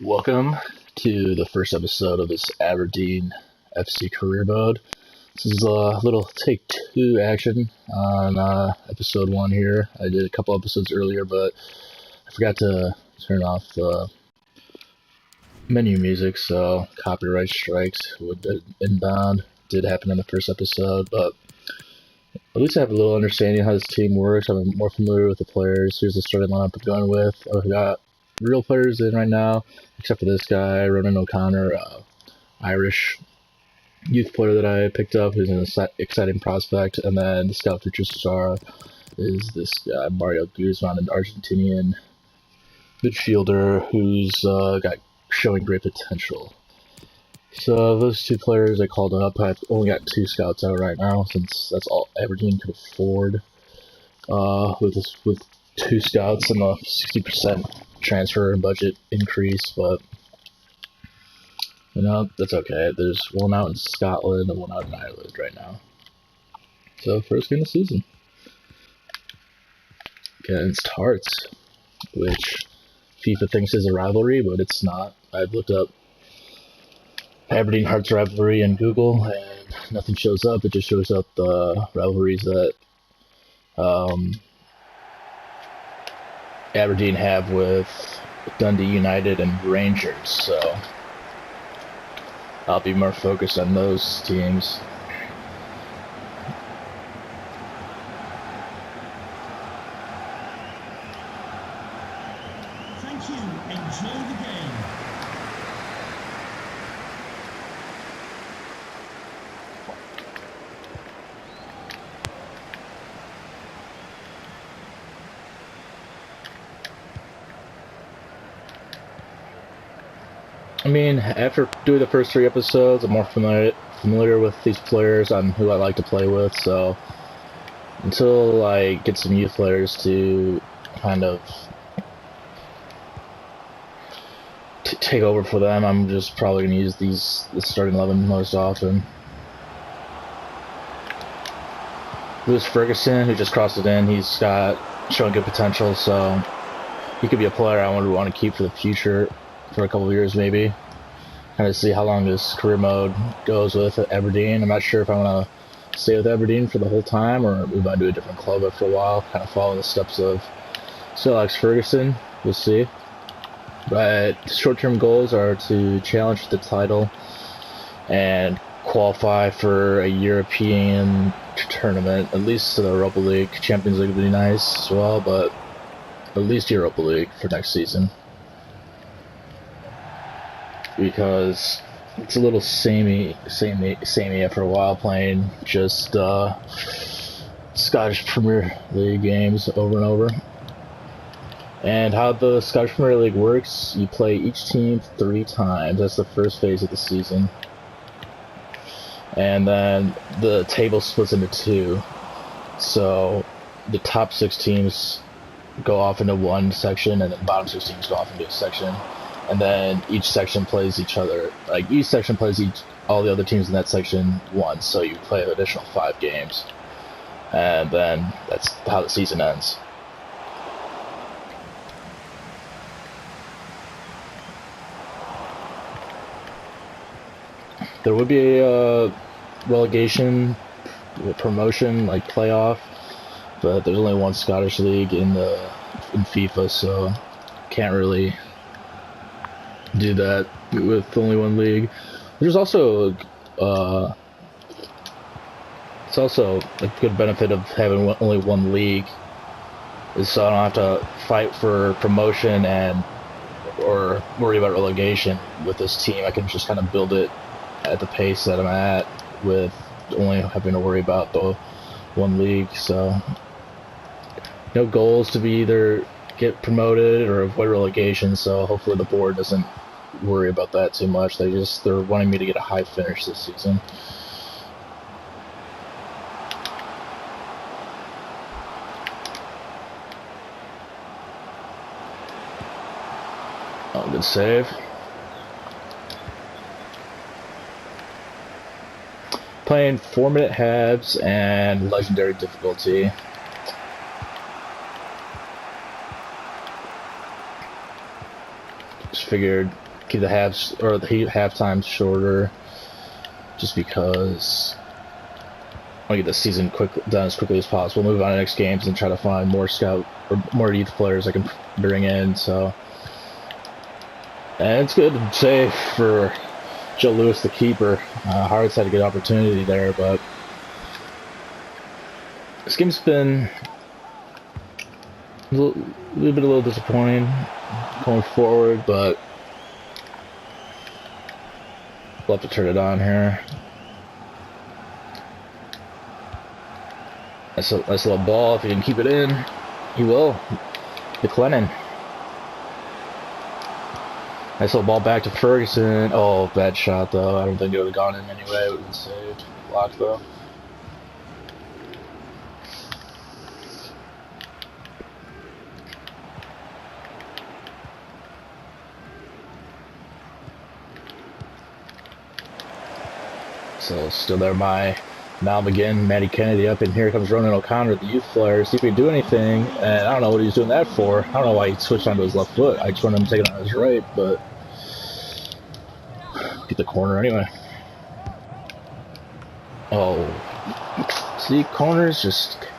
Welcome to the first episode of this Aberdeen FC career mode. This is a little take two action on episode one here. I did a couple episodes earlier, but I forgot to turn off the menu music, so copyright strikes would be inbound. Did happen in the first episode, but at least I have a little understanding of how this team works. I'm more familiar with the players. Here's the starting lineup I'm going with. I've got real players in right now, except for this guy, Ronan O'Connor, Irish youth player that I picked up, who's an exciting prospect. And then the scout future star is this guy, Mario Guzman, an Argentinian midfielder who's got showing great potential. So those two players I called up. I've only got two scouts out right now, since that's all Aberdeen could afford. With two scouts and a 60% transfer budget increase, but that's okay. There's one out in Scotland and one out in Ireland right now. So first game of the season against Hearts, which FIFA thinks is a rivalry, but it's not. I've looked up Aberdeen Hearts rivalry in Google and nothing shows up. It just shows up the rivalries that Aberdeen have with Dundee United and Rangers, so I'll be more focused on those teams. Thank you. Enjoy the game. I mean, after doing the first three episodes, I'm more familiar with these players on who I like to play with, so until I get some youth players to kind of take over for them, I'm just probably going to use the starting 11 most often. Lewis Ferguson, who just crossed it in, he's got showing good potential, so he could be a player I would want to keep for the future, for a couple of years maybe. Kind of see how long this career mode goes with Aberdeen. I'm not sure if I want to stay with Aberdeen for the whole time or move on to a different club after a while, kind of follow the steps of Sir Alex Ferguson. We'll see. But short-term goals are to challenge for the title and qualify for a European tournament, at least to the Europa League. Champions League would be nice as well, but at least Europa League for next season. Because it's a little samey after a while playing just Scottish Premier League games over and over. And how the Scottish Premier League works, you play each team 3 times. That's the first phase of the season. And then the table splits into 2. So the top 6 teams go off into one section, and then the bottom 6 teams go off into a section. And then each section plays each other. Like, each section plays all the other teams in that section once, so you play an additional 5 games. And then that's how the season ends. There would be a relegation, promotion, like playoff, but there's only one Scottish league in FIFA, so can't really do that with only one league. There's also it's also a good benefit of having only one league, is so I don't have to fight for promotion or worry about relegation with this team. I can just kind of build it at the pace that I'm at with only having to worry about the one league. So no goals to be either get promoted or avoid relegation, so hopefully the board doesn't worry about that too much. They're wanting me to get a high finish this season. Oh, good save. Playing 4-minute halves and legendary difficulty. Just figured keep the halftime shorter, just because I want to get the season done as quickly as possible. Move on to the next games and try to find more more youth players I can bring in. So, and it's good to say for Joe Lewis, the keeper. Hearts had a good opportunity there, but this game's been a little disappointing going forward, but we'll have to turn it on here. Nice little ball. If he can keep it in, he will. McLennan. Nice little ball back to Ferguson. Oh, bad shot though. I don't think it would have gone in anyway. It would have been saved. Blocked though. So still there by now again, Matty Kennedy up, and here comes Ronan O'Connor, the youth player. See if he can do anything, and I don't know what he was doing that for. I don't know why he switched onto his left foot. I just wanted him to take it on his right, but get the corner anyway. Oh, see, corners just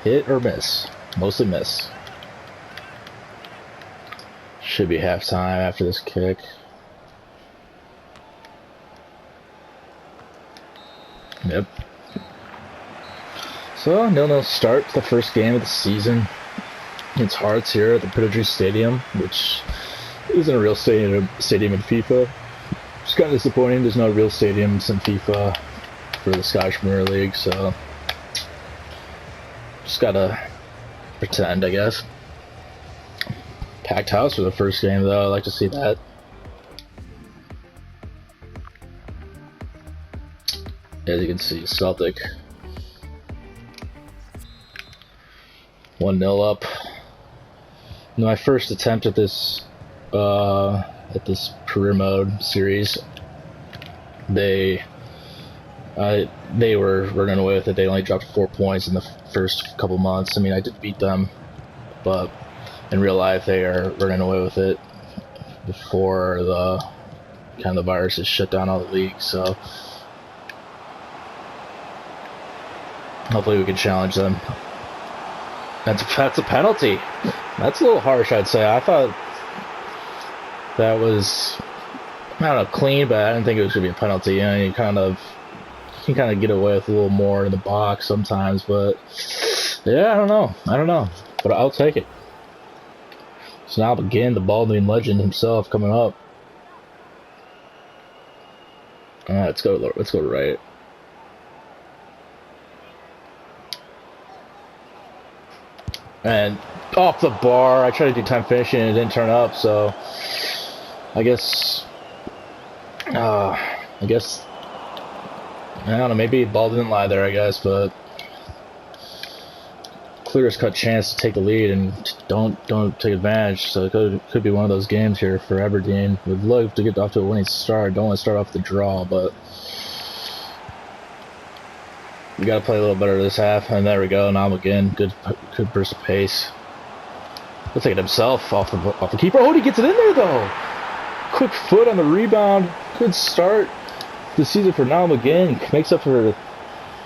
hit or miss, mostly miss. Should be halftime after this kick. Yep. So, 0-0 start to the first game of the season. It's Hearts here at the Pittodrie Stadium, which isn't a real stadium in FIFA. It's kind of disappointing. There's no real stadiums in FIFA for the Scottish Premier League, so just gotta pretend, I guess. Packed house for the first game, though. I like to see that. As you can see, Celtic 1-0 up. My first attempt at this career mode series, they were running away with it. They only dropped 4 points in the first couple months. I mean, I did beat them, but in real life they are running away with it before the virus has shut down all the leagues. So hopefully we can challenge them. That's a penalty. That's a little harsh, I'd say. I thought that was, I don't know, clean, but I didn't think it was going to be a penalty. You know, you can kind of get away with a little more in the box sometimes, but yeah, I don't know, but I'll take it. So now again, the Baldwin legend himself coming up. Let's go right. And off the bar, I tried to do time finishing and it didn't turn up, so I guess I don't know, maybe ball didn't lie there, I guess, but clearest cut chance to take the lead and don't take advantage. So it could be one of those games here for Aberdeen. Would love to get off to a winning start. Don't want to start off the draw, but we got to play a little better this half. And there we go. Now again, good burst of pace. He'll take it himself off the keeper. Oh, he gets it in there though. Quick foot on the rebound. Good start this season for Nam again. Makes up for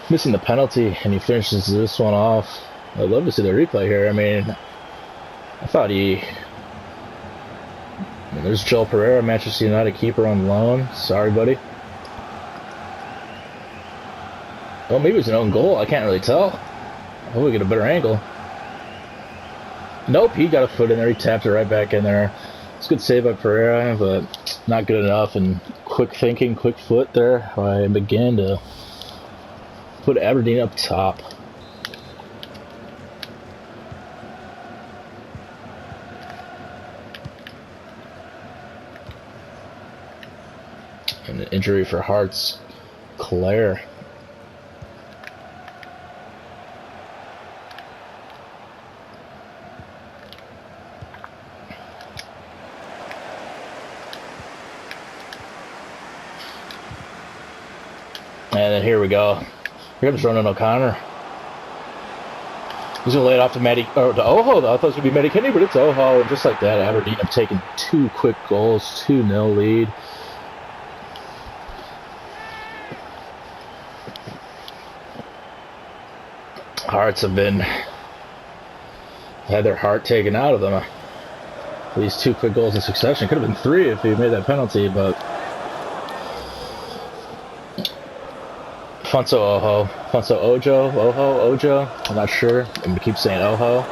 missing the penalty, and he finishes this one off. I'd love to see the replay here. I mean, I thought there's Joel Pereira, Manchester United keeper on loan. Sorry, buddy. Well, maybe it was an own goal. I can't really tell. Oh, we get a better angle. Nope, he got a foot in there. He tapped it right back in there. It's a good save by Pereira, but not good enough. And quick thinking, quick foot there by McGinn to put Aberdeen up top. And an injury for Hearts, Claire. And then here we go. Here comes Ronan O'Connor. He's going to lay it off to to Oho. I thought it was going to be Matty Kennedy, but it's Oho. And just like that, Aberdeen have taken 2 quick goals, 2-0 lead. Hearts have had their heart taken out of them. These 2 quick goals in succession. Could have been 3 if he made that penalty, but Funso Ojo. I'm not sure. I'm gonna keep saying Oho.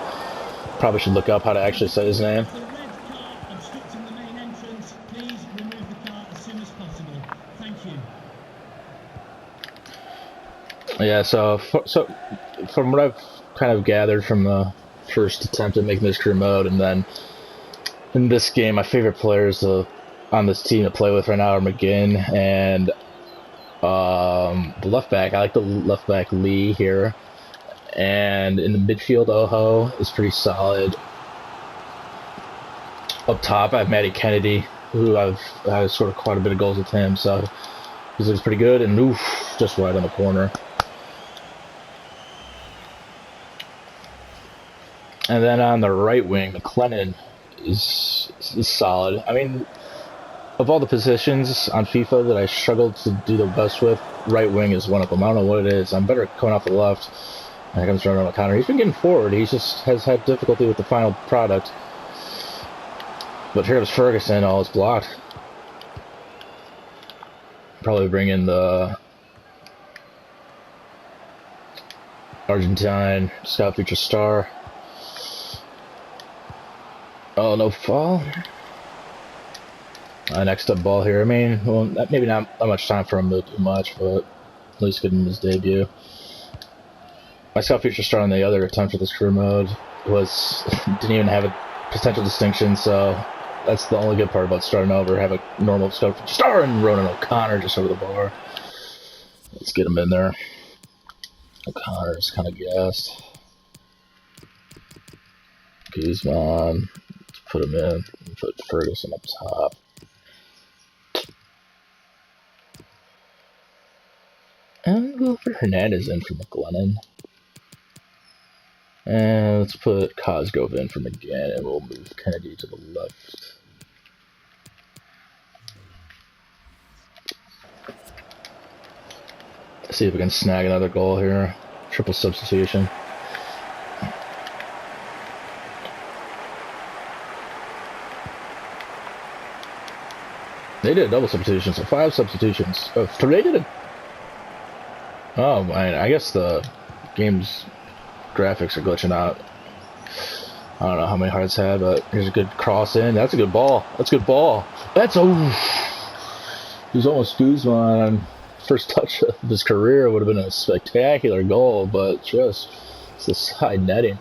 Probably should look up how to actually say his name. The red car obstructing the main entrance. Please remove the car as soon as possible. Thank you. Yeah, so from what I've kind of gathered from the first attempt at making this career mode, and then in this game, my favorite players on this team to play with right now are McGinn and the left back. I like the left back Lee here, and in the midfield, Oho is pretty solid. Up top, I have Matty Kennedy, who I've scored quite a bit of goals with him, so he looks pretty good. And oof, just right on the corner. And then on the right wing, McLennan is solid. I mean, of all the positions on FIFA that I struggled to do the best with, right wing is one of them. I don't know what it is. I'm better coming off the left. And here comes running on the counter. He's been getting forward. He just has had difficulty with the final product. But here comes Ferguson. Oh, it's blocked. Probably bring in the Argentine Scout Future Star. Oh, no foul. Next up ball here. I mean, well, maybe not much time for him to do much, but at least give him his debut. My Scout Future Star on the other attempt at this career mode didn't even have a potential distinction, so that's the only good part about starting over. Have a normal Scout Future Star and Ronan O'Connor just over the bar. Let's get him in there. O'Connor's kind of gassed. Guzman. Let's put him in. Put Ferguson up top. And we'll go for Hernandez in for McLennan. And let's put Cosgrove in for McGinn, and we'll move Kennedy to the left. Let's see if we can snag another goal here. Triple substitution. They did a double substitution, so 5 substitutions. Oh, 3 they did it. Oh man, I guess the game's graphics are glitching out. I don't know how many hearts had, but here's a good cross in. That's a good ball. That's a good ball. He's almost Guzman. First touch of his career would have been a spectacular goal, but just it's the side netting.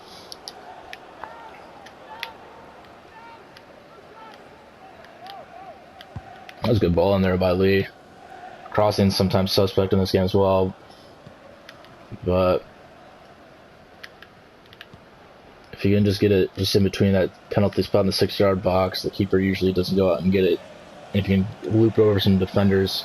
That was a good ball in there by Lee. Crossing sometimes suspect in this game as well, but if you can just get it just in between that penalty spot in the 6-yard box, the keeper usually doesn't go out and get it. And if you can loop over some defenders,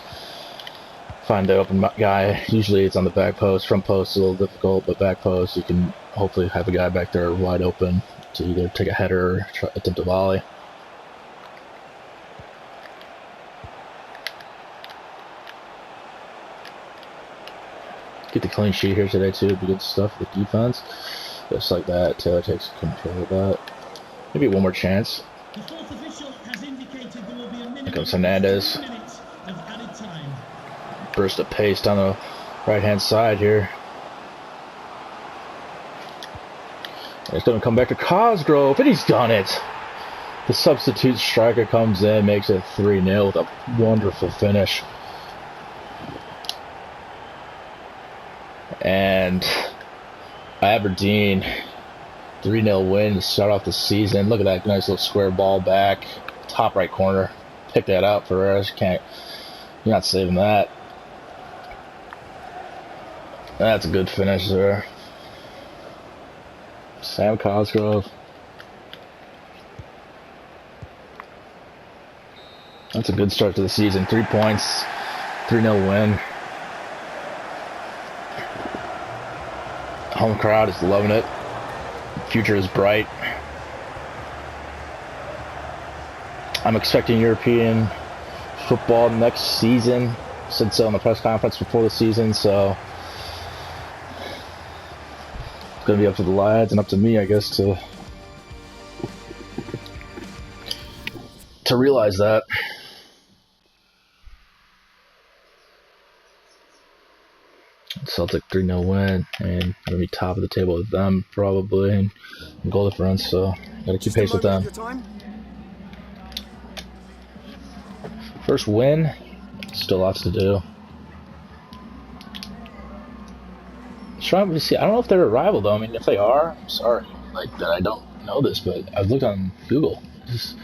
find the open guy. Usually it's on the back post. Front post is a little difficult, but back post you can hopefully have a guy back there wide open to either take a header or attempt a volley. Get the clean sheet here today too. It'd be good stuff with defense. Just like that, Taylor takes control of that. Maybe one more chance. The fourth official has indicated there will be a minimum Here comes Hernandez. of 10 minutes of added time. Burst of pace down the right-hand side here. And it's going to come back to Cosgrove, and he's done it. The substitute striker comes in, makes it 3-0 with a wonderful finish. And Aberdeen, 3-0 win to start off the season. Look at that nice little square ball back, top right corner. Pick that out for us. You're not saving that. That's a good finish there. Sam Cosgrove. That's a good start to the season. 3 points, 3-0 win. Home crowd is loving it. future is bright. I'm expecting European football next season. Said so in the press conference before the season, so it's going to be up to the lads and up to me, I guess, to realize that. Celtic 3-0 win, and I'm going to be top of the table with them probably, and goal difference, so got to keep pace with them. First win, still lots to do. Trying to see, I don't know if they're a rival though. I mean, if they are, I'm sorry, like that I don't know this, but I've looked on Google. Just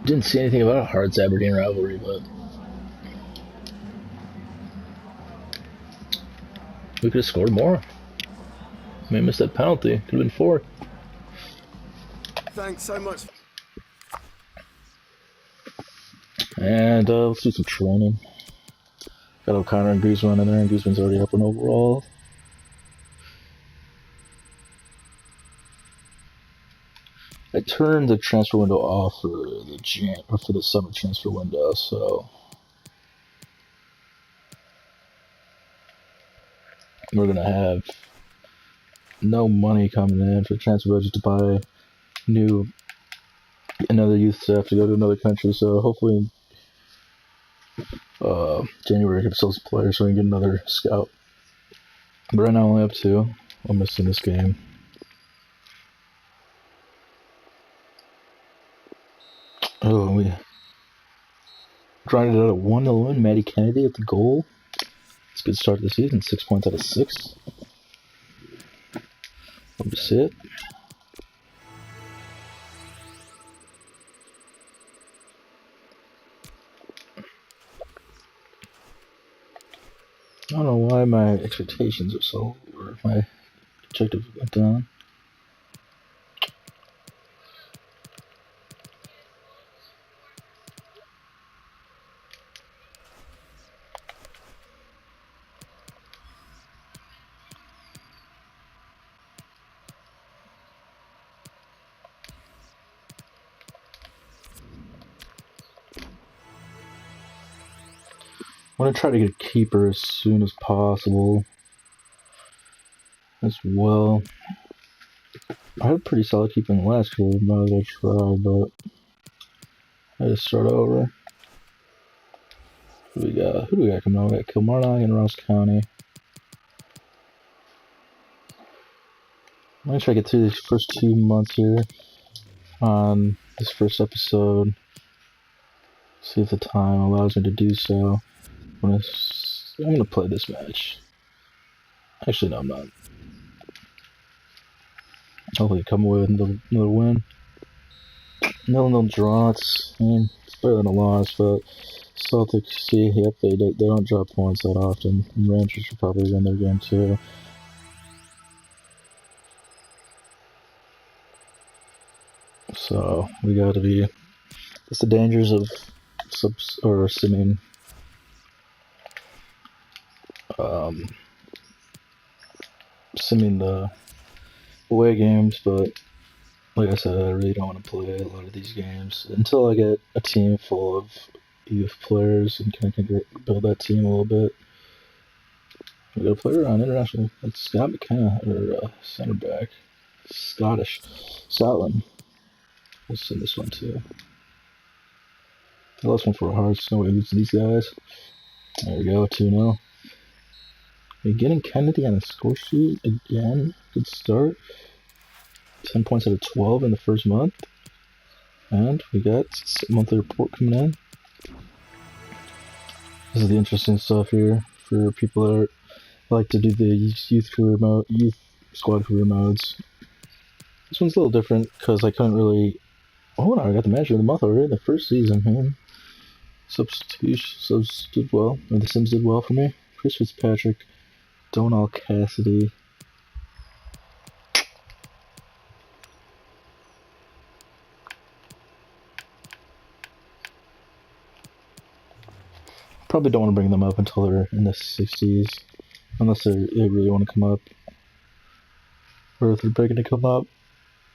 didn't see anything about a Hearts Aberdeen rivalry, but we could have scored more. May have missed that penalty. Could have been 4. Thanks so much. And let's do some training. Got O'Connor and Griezmann in there, and Griezmann's already up in overall. I turned the transfer window off for the summer transfer window, so we're gonna have no money coming in for the transfer budget to buy another youth staff to go to another country. So hopefully January I can sell some players so we can get another scout. But right now I only have 2. I'm missing this game. Oh, we grinded out a 1-0 win. Matty Kennedy at the goal. It's a good start to the season. 6 points out of 6. Love to see it. I don't know why my expectations are so, or my objective went down. I want to try to get a keeper as soon as possible as well. I had a pretty solid keeper in the last year, might as well try, but I just start over. Who do we got coming on? We got Kilmarnock and Ross County. I'm going to try to get through these first 2 months here on this first episode. See if the time allows me to do so. I'm gonna play this match. Actually, no, I'm not. Hopefully, come away with another win. 0-0 draw. It's better than a loss, but Celtics, they don't drop points that often. And Rangers should probably win their game too. So we got to be. It's the dangers of simming. Simming the away games, but like I said, I really don't want to play a lot of these games until I get a team full of youth players and can build that team a little bit. We got a player on international. It's Scott McKenna, or center back, Scottish, Scotland. We'll send this one too. The last one for Hearts. No way to lose to these guys. There we go, 2-0. We're getting Kennedy on the score sheet again. Good start. 10 points out of 12 in the first month. And we got a monthly report coming in. This is the interesting stuff here for people that like to do the youth squad career modes. This one's a little different because I couldn't really. Oh no, I got the manager of the month already in the first season, man. Subs did well, or the Sims did well for me. Chris Fitzpatrick, Donald Cassidy. Probably don't want to bring them up until they're in the 60s, unless they really want to come up. or if they're begging to come up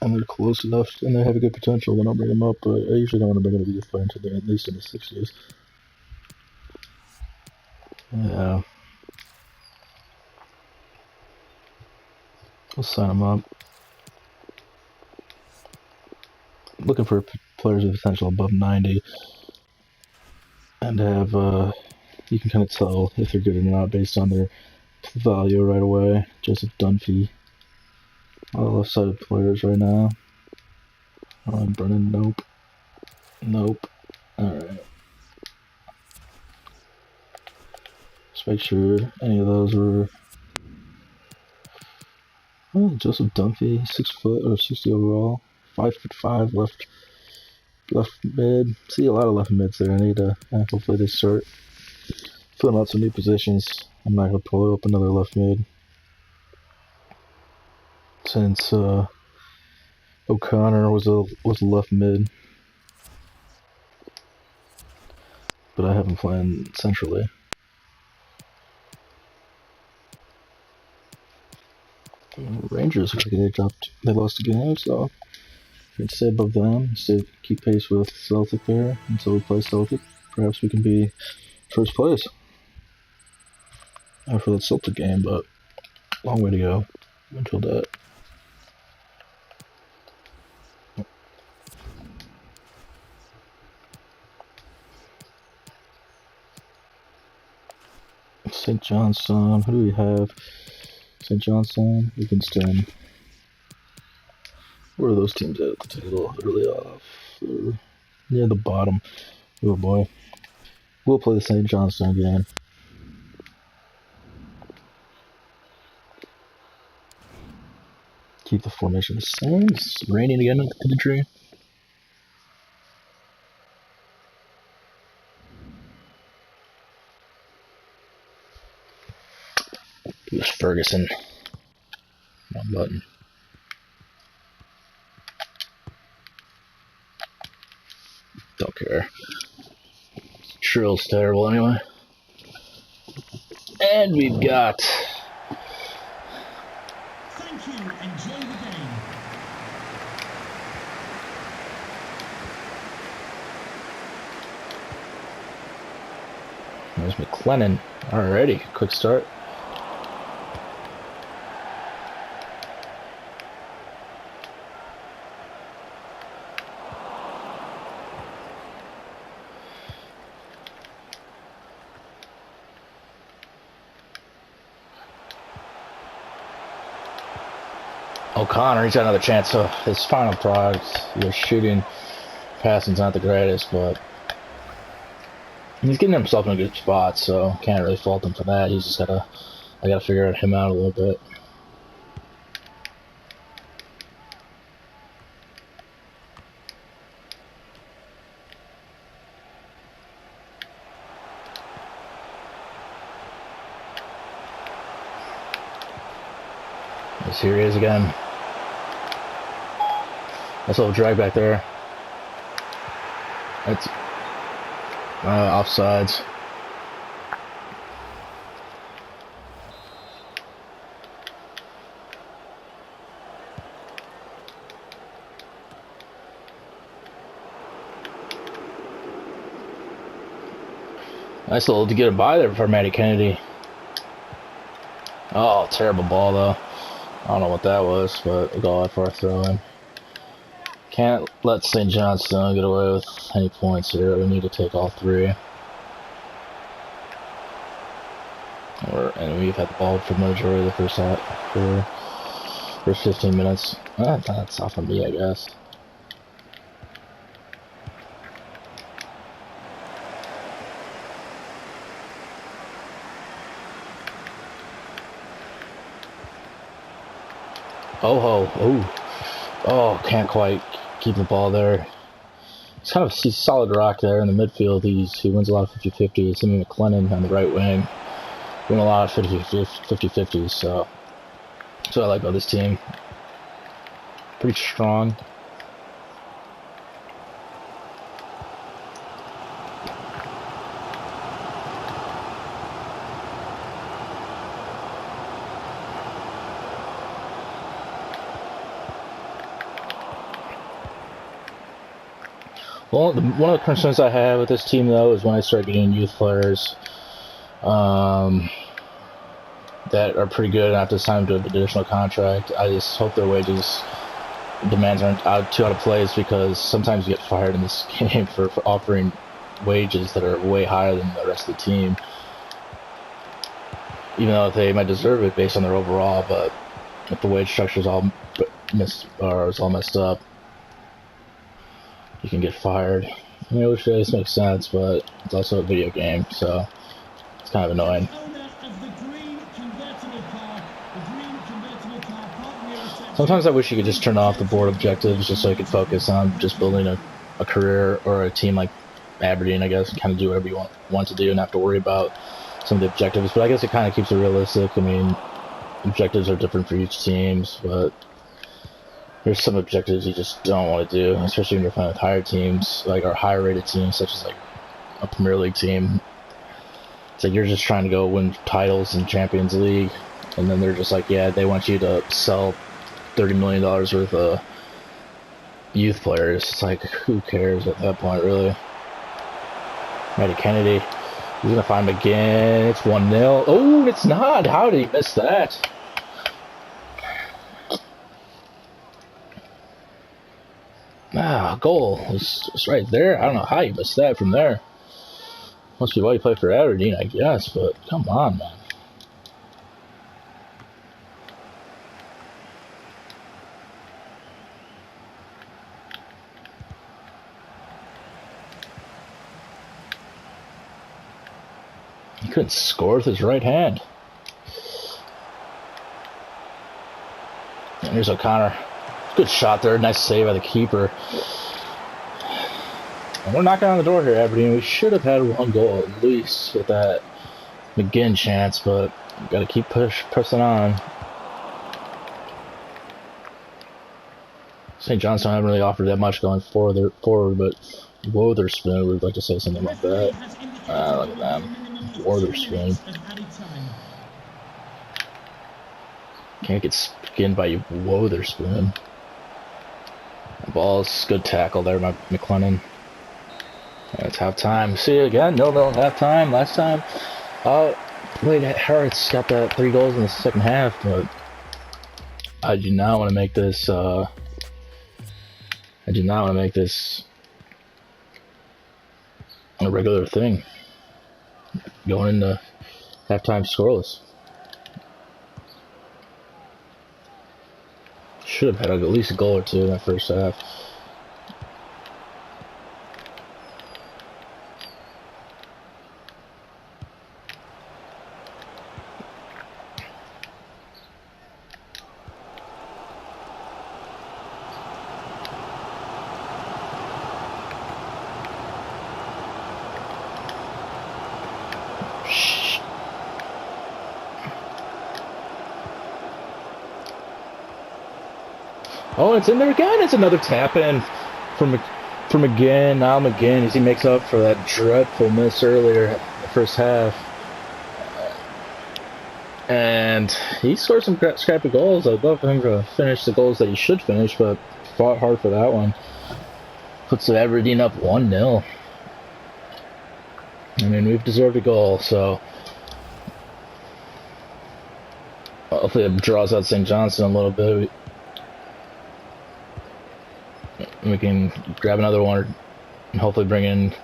and they're close enough and they have a good potential, then I'll bring them up. But I usually don't want to bring them to youth player until they're at least in the 60s. Yeah. We'll sign them up. Looking for players with potential above 90 and have, you can kind of tell if they're good or not based on their value right away. Joseph Dunphy. All left-sided players right now. Brennan, nope. Nope. Alright. Let's make sure any of those were... Oh, Joseph Dunphy, 6 foot or 60 overall. 5'5", left mid. See a lot of left mids there. I need to, hopefully they start filling out some new positions. I'm not going to pull up another left mid. Since, O'Connor was a left mid. But I have him playing centrally. Rangers look like they lost a game, so if we can stay above them, keep pace with Celtic there until we play Celtic. Perhaps we can be first place after that Celtic game, but long way to go until that. St. Johnstone, who do we have? St. Johnstone, Livingston. Where are those teams at the table? Early off, or near the bottom. Oh boy. We'll play the St. Johnstone game. Keep the formation the same. It's raining again in the tree. It was Ferguson. Wrong button. Don't care. Trill's terrible anyway. And we've got... Thank you. Enjoy the game. There's McLennan. Alrighty, quick start. O'Connor, he's got another chance. So his final product, shooting, passing's not the greatest, but he's getting himself in a good spot, so can't really fault him for that. He's just I gotta figure him out a little bit. Yes, here he is again. Nice little drag back there. That's offsides. Nice little to get a by there for Matty Kennedy. Oh, terrible ball though. I don't know what that was, but we'll go out for a throw in. Can't let St. Johnstone get away with any points here. We need to take all three. And we've had the ball for the majority of the first half, for 15 minutes. That's off of me, I guess. Oh, can't quite keep the ball there. It's kind of a solid rock there in the midfield. He wins a lot of 50-50s. Him and McLennan on the right wing win a lot of 50-50s. So that's what I like about this team. Pretty strong. Well, one of the concerns I have with this team, though, is when I start getting youth players that are pretty good and have to sign to an additional contract. I just hope their wages demands aren't too out of place, because sometimes you get fired in this game for offering wages that are way higher than the rest of the team, even though they might deserve it based on their overall. But if the wage structure is all messed up, you can get fired. I mean, which this makes sense, but it's also a video game, so it's kind of annoying. Sometimes I wish you could just turn off the board objectives just so you could focus on just building a career or a team like Aberdeen, I guess, and kind of do whatever you want to do and not have to worry about some of the objectives. But I guess it kind of keeps it realistic. I mean, objectives are different for each team, but there's some objectives you just don't want to do, especially when you're playing with higher teams, like our higher rated teams, such as like a Premier League team. It's like you're just trying to go win titles in Champions League, and then they're just like, yeah, they want you to sell $30 million worth of youth players. It's like, who cares at that point, really? Matty Kennedy, he's gonna find him again. It's 1-0. Oh, it's not. How did he miss that? Goal. It's right there. I don't know how you missed that from there. Must be why you play for Aberdeen, I guess, but come on, man. He couldn't score with his right hand. And here's O'Connor. Good shot there. Nice save by the keeper. And we're knocking on the door here, Aberdeen. We should have had one goal at least with that McGinn chance, but we've got to keep pressing on. St. John's haven't really offered that much going forward, but Wotherspoon would like to say something about that. Look at that. Wotherspoon. Can't get skinned by Wotherspoon. Ball's good tackle there by McLennan. It's halftime. See you again. 0-0 halftime. Last time, Wade Harris got that 3 goals in the second half, but I do not want to make this. I do not want to make this a regular thing. Going into halftime scoreless. Should have had at least a goal or two in that first half. Oh, it's in there again. It's another tap in from McGinn. Now McGinn, as he makes up for that dreadful miss earlier in the first half. And he scored some scrappy goals. I'd love for him to finish the goals that he should finish, but fought hard for that one. Puts Aberdeen up 1-0. I mean, we've deserved a goal, so hopefully it draws out St. Johnson a little bit. We can grab another one and hopefully bring in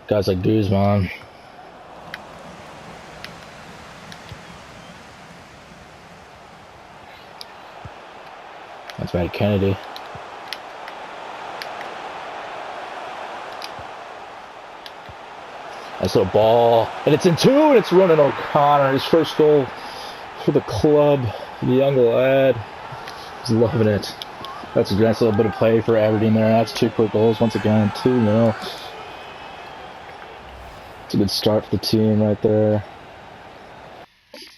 guys like Guzman. That's Matty Kennedy. Nice little ball. And it's in 2, and it's running O'Connor. His first goal for the club. The young lad. He's loving it. That's a nice little bit of play for Aberdeen there. That's 2 quick goals once again. 2-0. It's a good start for the team right there.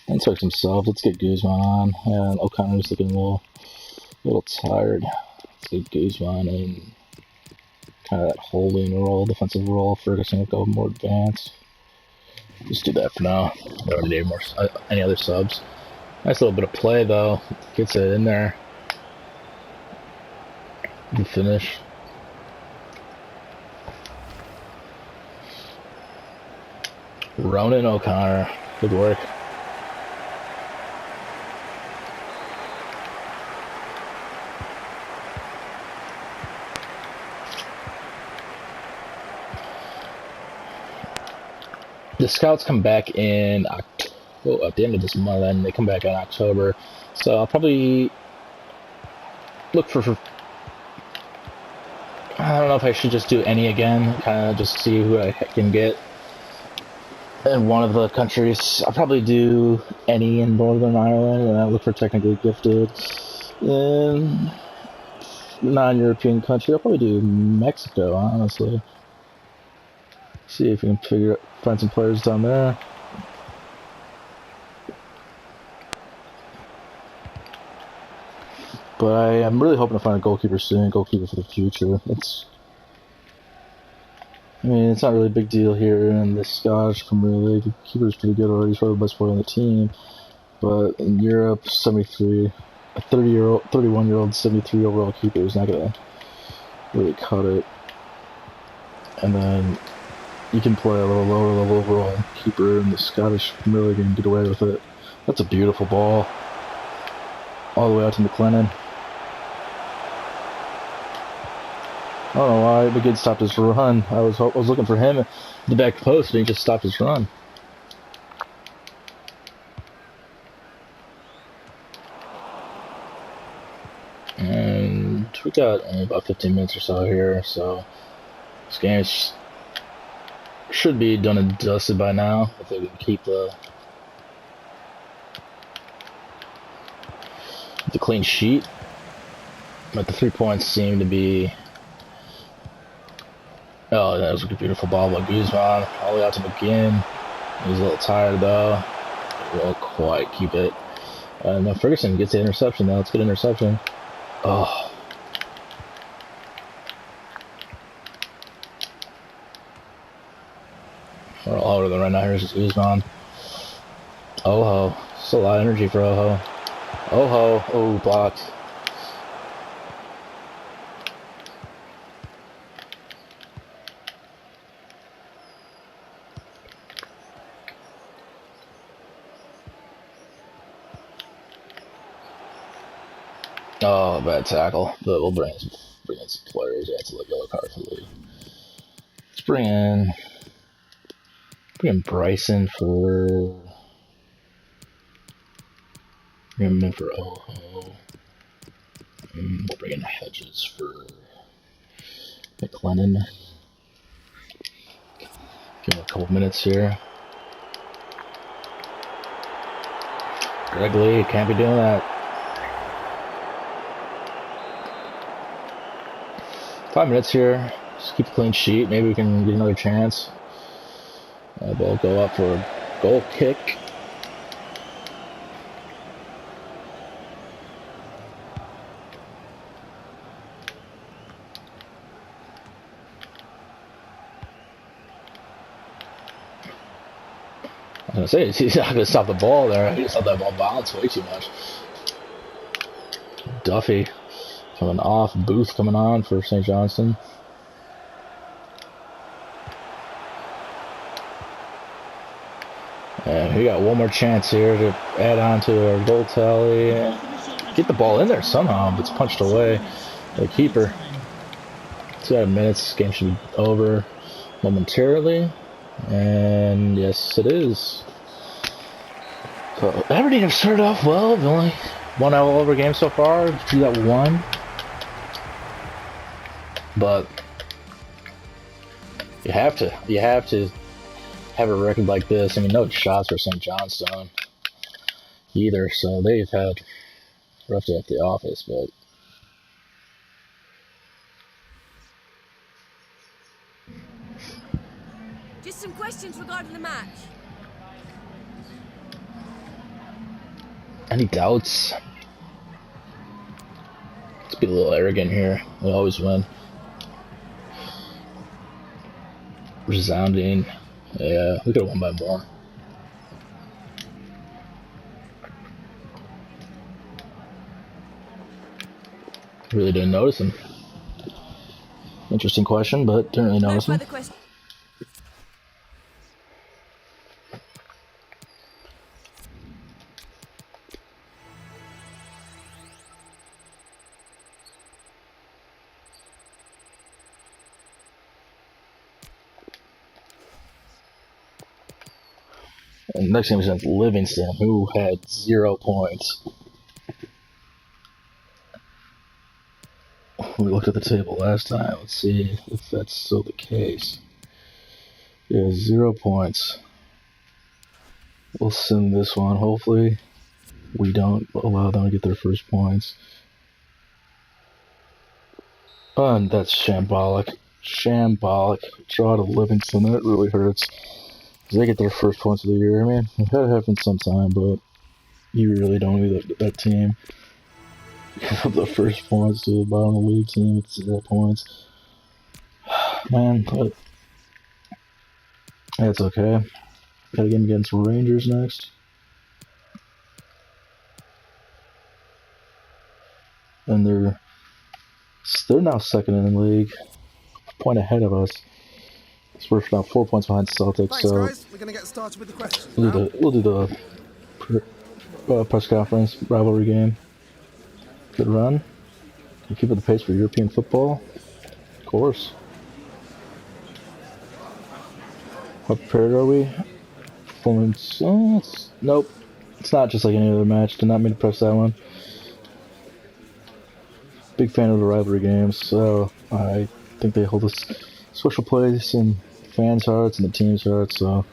Let's fix himself. Let's get Guzman on. And O'Connor's looking a little tired. Let's get Guzman in kind of that holding role, defensive role. Ferguson will go more advanced. Just do that for now. Don't need any other subs. Nice little bit of play though. Gets it in there. Good finish. Ronan O'Connor. Good work. The scouts come back in October, at the end of this month, and they come back in October. So I'll probably look for I don't know if I should just do any again, kind of just see who I can get in one of the countries. I'll probably do any in Northern Ireland, and I'll look for technically gifted in non-European country. I'll probably do Mexico, honestly. See if we can find some players down there. But I am really hoping to find a goalkeeper soon, goalkeeper for the future. I mean, it's not really a big deal here in the Scottish Premier League. The keeper's pretty good already. He's probably the best player on the team. But in Europe, 73, a 31-year-old, 73 overall keeper is not gonna really cut it. And then you can play a little lower level overall keeper in the Scottish Premier League and get away with it. That's a beautiful ball, all the way out to McLennan. I don't know why McGinn stopped his run. I was looking for him at the back post, and he just stopped his run. And we got about 15 minutes or so here, so this game should be done and dusted by now. If they can keep the clean sheet. But the 3 points seem to be... Oh, that was a beautiful ball by Guzman, all the way out to McGinn. He's a little tired though. Won't quite keep it. No, Ferguson gets the interception though. It's a good interception. Oh. We're all over them right now. Here's Guzman. Oho. Still a lot of energy for Oho. Oho. Oh, blocked. Oh, bad tackle. But we'll bring in some players. Yeah, it's a yellow card for the league. Let's bring in Bryson for... Bring him in for Oho. We'll bring in Hedges for McLennan. Give him a couple minutes here. Greg Lee, can't be doing that. 5 minutes here. Just keep a clean sheet. Maybe we can get another chance. Ball go up for a goal kick. I was gonna say, he's not gonna stop the ball there. He just let that ball bounce way too much. Duffy coming off, Booth coming on for St. Johnstone. And we got one more chance here to add on to our goal tally. Get the ball in there somehow, but it's punched away by the keeper. 2 minutes, this game should be over momentarily. And yes, it is. So Aberdeen have started off well. They've only won all over game so far. Drew that one. But you have to have a record like this. I mean, no shots for St. Johnstone either, so they've had a rough day at the office, but just some questions regarding the match. Any doubts? Let's be a little arrogant here. We always win. Resounding. Yeah, we could have won by more. Really didn't notice him. Interesting question, but didn't really notice him. And next game is against Livingston, who had 0 points. We looked at the table last time. Let's see if that's still the case. Yeah, 0 points. We'll send this one. Hopefully, we don't allow them to get their first points. And that's shambolic. Shambolic. Draw to Livingston. That really hurts. Because they get their first points of the year. I mean, it had to happen sometime, but you really don't need that team. Give up the first points to the bottom of the league team with 0 points. Man, but that's okay. Got a game against Rangers next. And they're now second in the league. A point ahead of us. So we're now 4 points behind Celtics. Thanks, so guys. We're going to get started with the questions. we'll do the press conference rivalry game. Good run. You keep up the pace for European football? Of course. How prepared are we? Performance. Nope. It's not just like any other match. Did not mean to press that one. Big fan of the rivalry games, so I think they hold a special place in fans' hearts and the team's hearts, so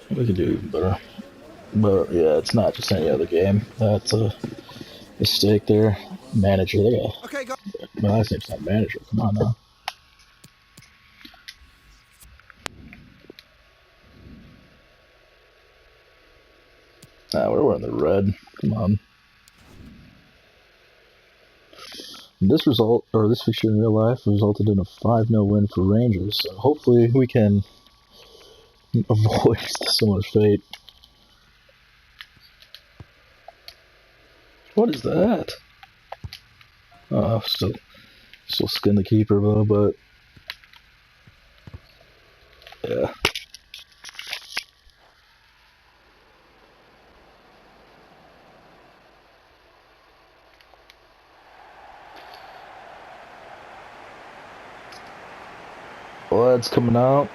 we can do even better. But yeah, it's not just any other game. That's a mistake there. Manager, Okay, go. my last name's not manager. Come on now. We're wearing the red. Come on. This fixture in real life resulted in a 5-0 win for Rangers. So hopefully we can avoid similar fate. What is that? Still skin the keeper though, but yeah. Lads coming out.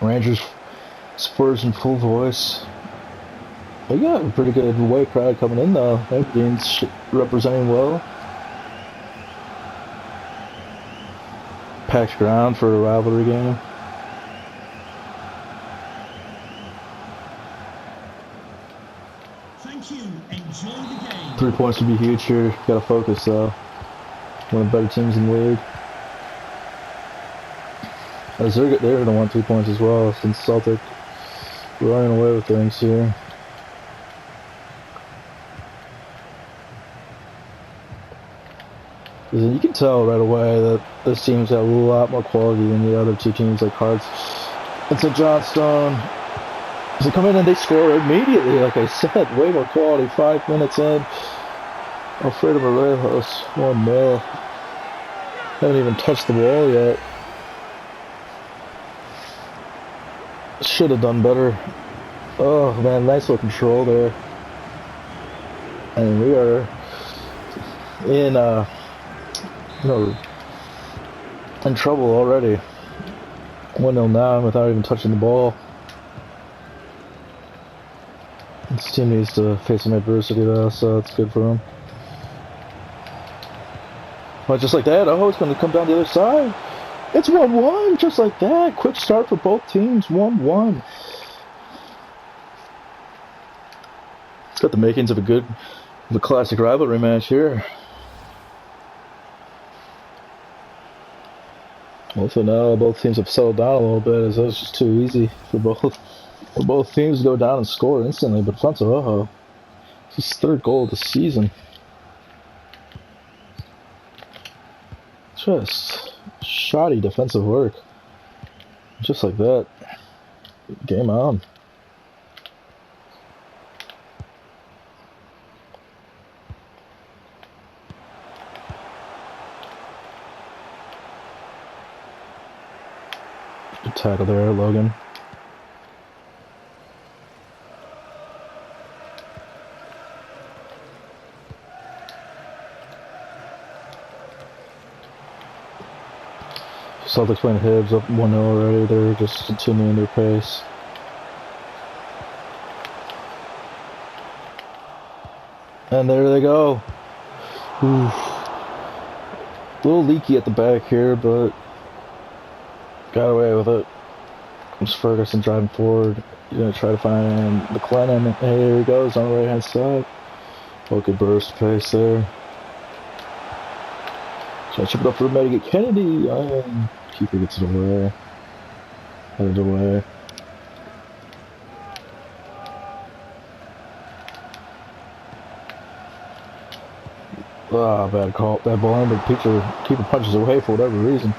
Rangers, Spurs in full voice. We got a pretty good away crowd coming in though. Aberdeen's representing well. Packed ground for a rivalry game. Thank you. Enjoy the game. 3 points would be huge here. Gotta focus though. One of the better teams in the league. As they're going to want 3 points as well, since Celtic running away with things here. You can tell right away that this team's got a lot more quality than the other two teams, like Hearts and St. Johnstone. They come in and they score immediately, like I said, way more quality. 5 minutes in, Alfredo Morelos, 1-0. Haven't even touched the ball yet. Should have done better. Oh man, nice little control there. And we are in trouble already. 1-0 down without even touching the ball. This team needs to face some adversity though, so it's good for them. Well, just like that, it's going to come down the other side. It's 1-1, just like that. Quick start for both teams, 1-1. It's got the makings of a classic rivalry match here. Hopefully now both teams have settled down a little bit, as that was just too easy for both teams to go down and score instantly. But Fonso, it's his 3rd goal of the season. Just shoddy defensive work. Just like that. Game on. Good tackle there, Logan. Celtics playing Hibs up 1-0 already. They're just continuing their pace. And there they go. Oof. A little leaky at the back here, but got away with it. Comes Ferguson driving forward. You're going to try to find McLennan. Hey, here he goes on the right hand side. Oh, good burst pace there. So I chip it up for Matt to get Kennedy. Keeper gets it away. Headed away. Ah, bad call, bad ball, but keeper punches away for whatever reason.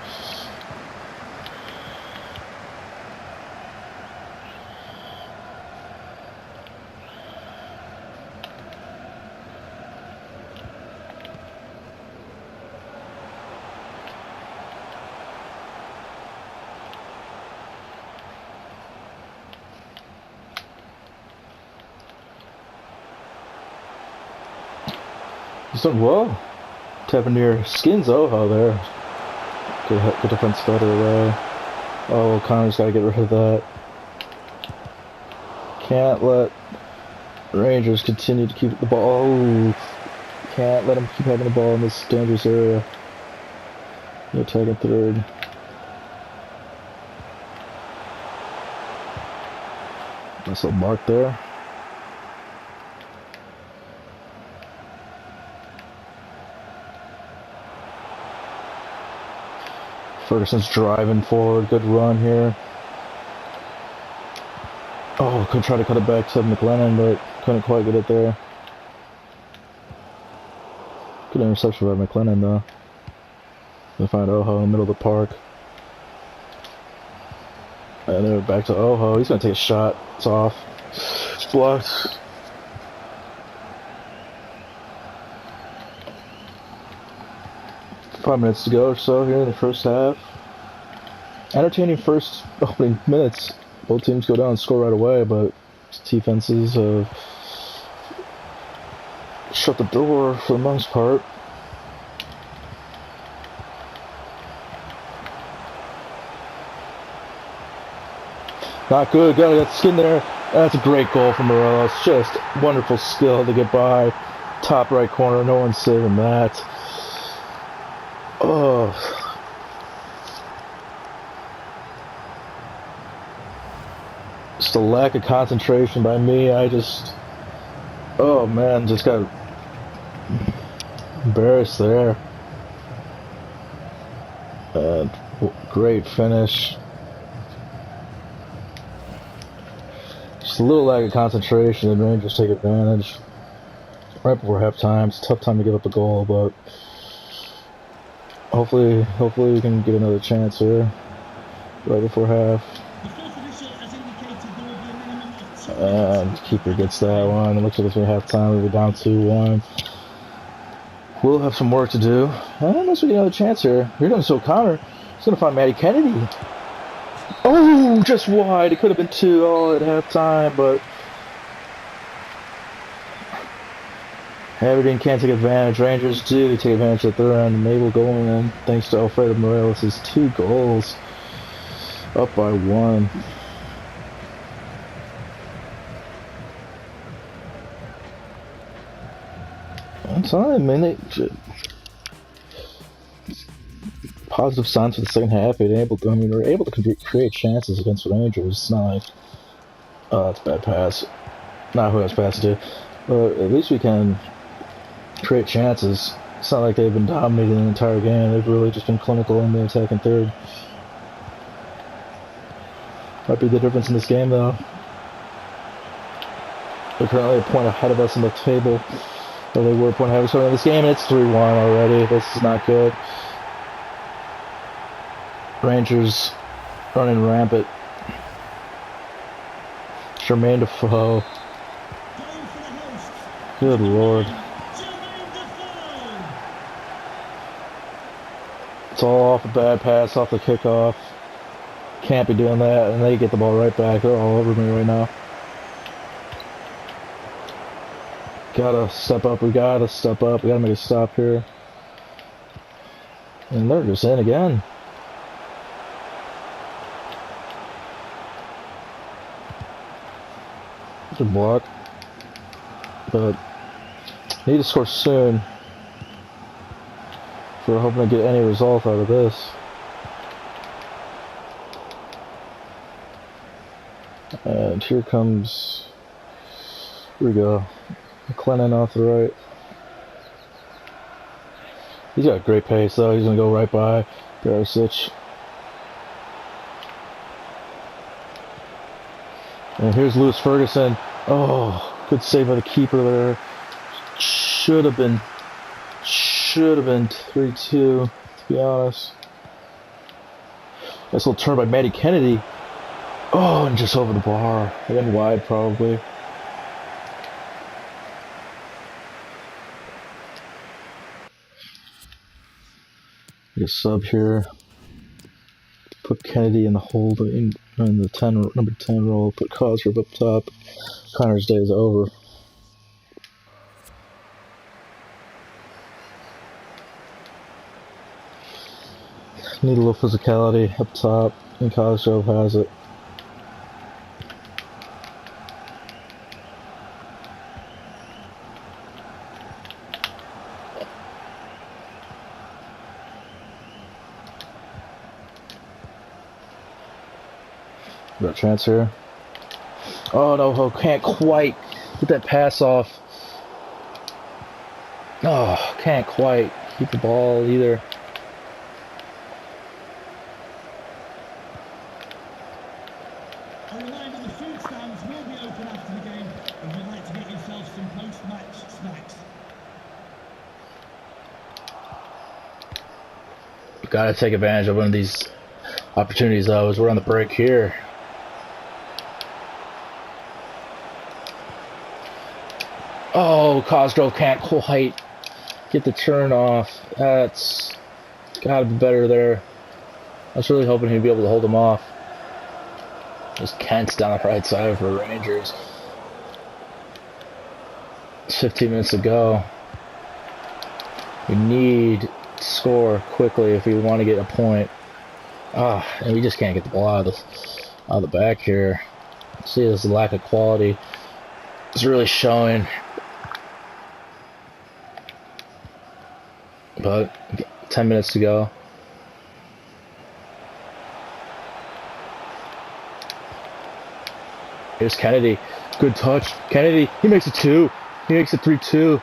He's done well. Tapping near skins Oho there. Good defense better away. Oh, Connor's got to get rid of that. Can't let Rangers continue to keep the ball. Oh, can't let them keep having the ball in this dangerous area. No taking third. Nice little mark there. Ferguson's driving forward, good run here. Oh, could try to cut it back to McLennan, but couldn't quite get it there. Good interception by McLennan though. They find Oho in the middle of the park. And then back to Oho, he's gonna take a shot, it's off. It's blocked. Five minutes to go or so here in the first half. Entertaining first opening minutes. Both teams go down and score right away, but defenses have shut the door for the most part. Not good. Gotta get skin there. That's a great goal from Morelos. Just wonderful skill to get by. Top right corner. No one's saving that. Oh. Just a lack of concentration by me. Oh man, just got embarrassed there. And great finish. Just a little lack of concentration, and Rangers take advantage. Right before halftime, it's a tough time to give up a goal, but hopefully we can get another chance here right before half. And keeper gets that one. It looks like it's going to halftime. We're down 2-1. We'll have some work to do. Unless we get another chance here. Here comes O'Connor. He's going to find Matty Kennedy. Oh, just wide. It could have been 2-all at halftime, but Aberdeen can't take advantage. Rangers do take advantage at their end, and they will go in thanks to Alfredo Morelos' 2 goals. Up by 1. Time, man. Positive signs for the second half. We're able to create chances against the Rangers. It's not like, oh, that's a bad pass. Not who I was passing to. But at least we can create chances. It's not like they've been dominating the entire game. They've really just been clinical in the attack and third. Might be the difference in this game, though. They're currently a point ahead of us on the table. So they were a point ahead of us in this game, and it's 3-1 already. This is not good. Rangers running rampant. Jermaine Defoe. Good lord. It's all off a bad pass, off the kickoff. Can't be doing that, and they get the ball right back. They're all over me right now. Gotta step up. We gotta step up. We gotta make a stop here. And they're just in again. Good block. But Need to score soon. If we're hoping to get any result out of this. And here comes, here we go, McLennan off the right. He's got great pace though, he's going to go right by Barisic. And here's Lewis Ferguson. Oh, good save by the keeper there. Should have been 3-2, to be honest. Nice little turn by Matty Kennedy. Oh, and just over the bar. And then wide, probably. Get a sub here. Put Kennedy in the hold in the number 10 role. Put Cosgrove up top. Connor's day is over. Need a little physicality up top, and Cosgrove has it. Got a chance here. Oh no, can't quite get that pass off. Oh, can't quite keep the ball either. A reminder, the food stands will be open after the game if you'd like to get yourself some post-match snacks. Gotta take advantage of one of these opportunities though, as we're on the break here. Oh, Cosgrove can't quite get the turn off. That's gotta be better there. I was really hoping he'd be able to hold him off. Just Kent's down the right side for Rangers. It's 15 minutes to go. We need to score quickly if we want to get a point. And we just can't get the ball out of the back here. See, this lack of quality is really showing. But 10 minutes to go. Here's Kennedy. Good touch. Kennedy, he makes it 2. He makes it 3-2.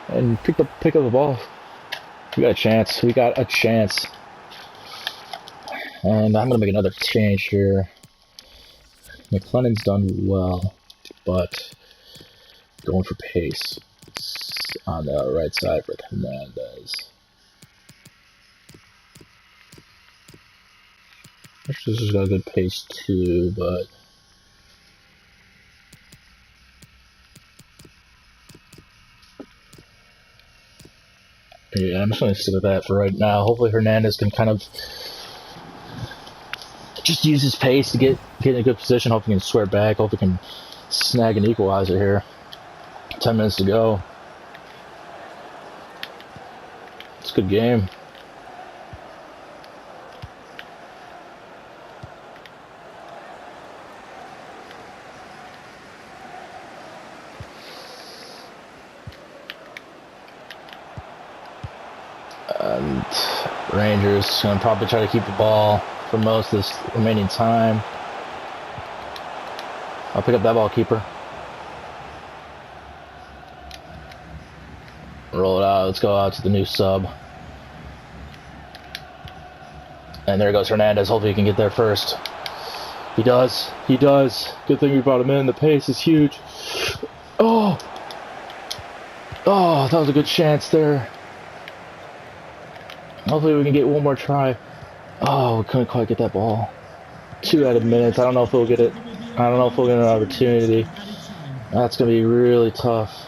And pick up the ball. We got a chance. We got a chance. And I'm gonna make another change here. McLennan's done well, but going for pace on the right side for Hernandez. Actually, this has got a good pace too, but yeah, I'm just going to stick with that for right now. Hopefully Hernandez can kind of just use his pace to get in a good position. Hope he can swear back. Hope he can snag an equalizer here. 10 minutes to go. It's a good game. And Rangers gonna probably try to keep the ball for most of this remaining time. I'll pick up that ball, keeper. Roll it out. Let's go out to the new sub. And there goes Hernandez. Hopefully he can get there first. He does. He does. Good thing we brought him in. The pace is huge. Oh! Oh, that was a good chance there. Hopefully we can get one more try. Oh, we couldn't quite get that ball. 2 added minutes. I don't know if we'll get it. I don't know if we'll get an opportunity. That's going to be really tough.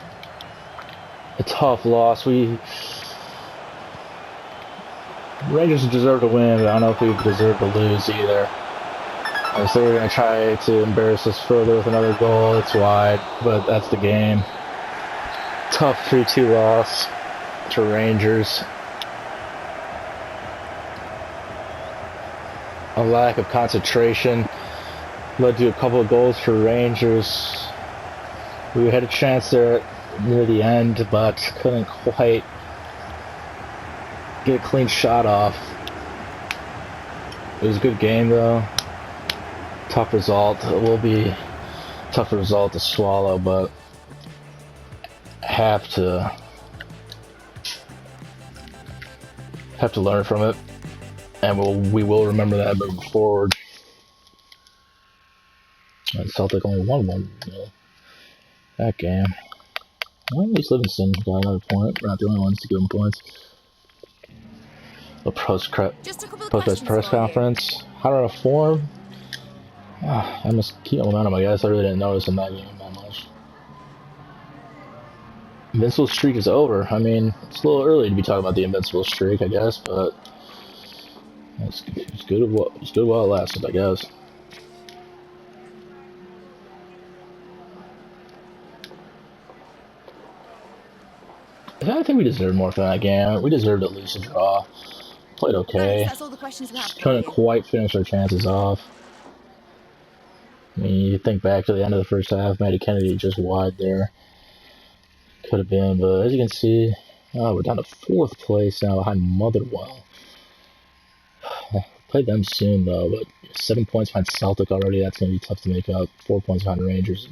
A tough loss. Rangers deserve to win, but I don't know if we deserve to lose either. So we're going to try to embarrass us further with another goal. It's wide, but that's the game. Tough 3-2 loss to Rangers. A lack of concentration led to a couple of goals for Rangers. We had a chance there near the end, but couldn't quite get a clean shot off. It was a good game though. Tough result. It will be a tough result to swallow, but have to learn from it, and we will remember that moving forward. And Celtic only won one that game. Well, at least Livingston got another point. We're not the only ones to give them points. The post press conference. How to reform? I must keep momentum, I guess. I really didn't notice in that game that much. Invincible streak is over. I mean, it's a little early to be talking about the invincible streak, I guess, but it's good while it lasted, I guess. I think we deserved more from that game. We deserved at least a draw. Played okay. That's all the questions we have. Couldn't quite finish our chances off. I mean, you think back to the end of the first half, Matty Kennedy just wide there. Could have been, but as you can see, we're down to 4th place now behind Motherwell. Played them soon though, but 7 points behind Celtic already. That's going to be tough to make up. 4 points behind Rangers.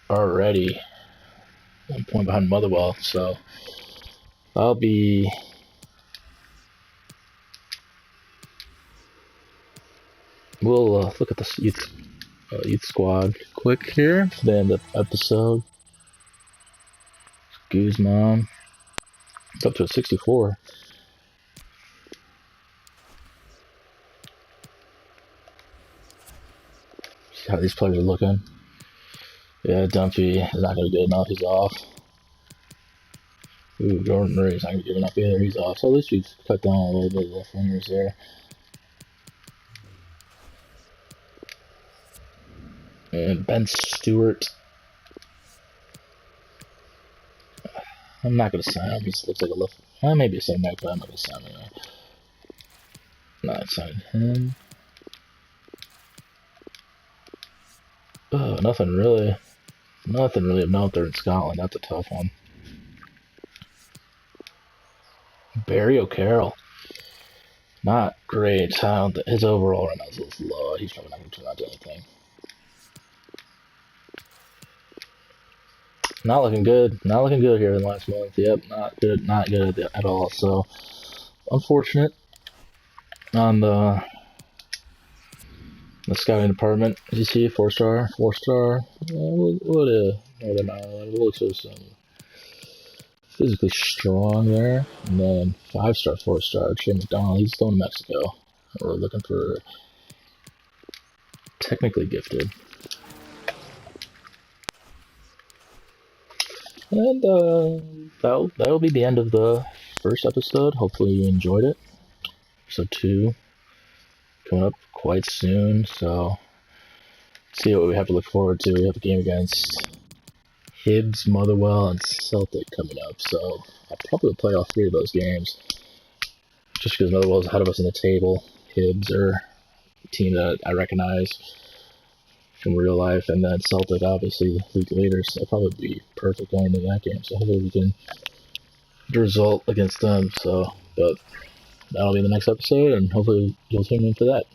Already 1 point behind Motherwell, so I'll be we'll look at the youth squad quick here for the end of the episode. Guzman, it's up to a 64. See how these players are looking. Yeah, Dunphy is not going to be good enough. He's off. Ooh, Jordan Murray's not going to be good enough either. He's off. So at least we've cut down a little bit of the fingers there. And Ben Stewart. I'm not going to sign him. He looks like a left. Maybe a center back, but I'm not going to sign him. Not signing him. Oh, nothing really of note there in Scotland. That's a tough one. Barry O'Carroll. Not great. His overall right now is a little low. He's probably not going to turn out to anything. Not looking good. Not looking good here in the last month. Yep, not good. Not good at all. So, unfortunate on the scouting department. As you see, 4-star. Northern Ireland. We'll look so some physically strong there. And then 5-star, 4-star. Shane McDonald. He's still in Mexico. We're looking for technically gifted. And that'll be the end of the first episode. Hopefully you enjoyed it. Episode 2 coming up quite soon, so see what we have to look forward to. We have a game against Hibs, Motherwell, and Celtic coming up, so I'll probably play all 3 of those games. Just because Motherwell's ahead of us in the table. Hibs are a team that I recognize from real life, and then Celtic, obviously, league leaders, so that'll probably be perfect going into that game, so hopefully we can get a result against them, but that'll be the next episode, and hopefully you'll tune in for that.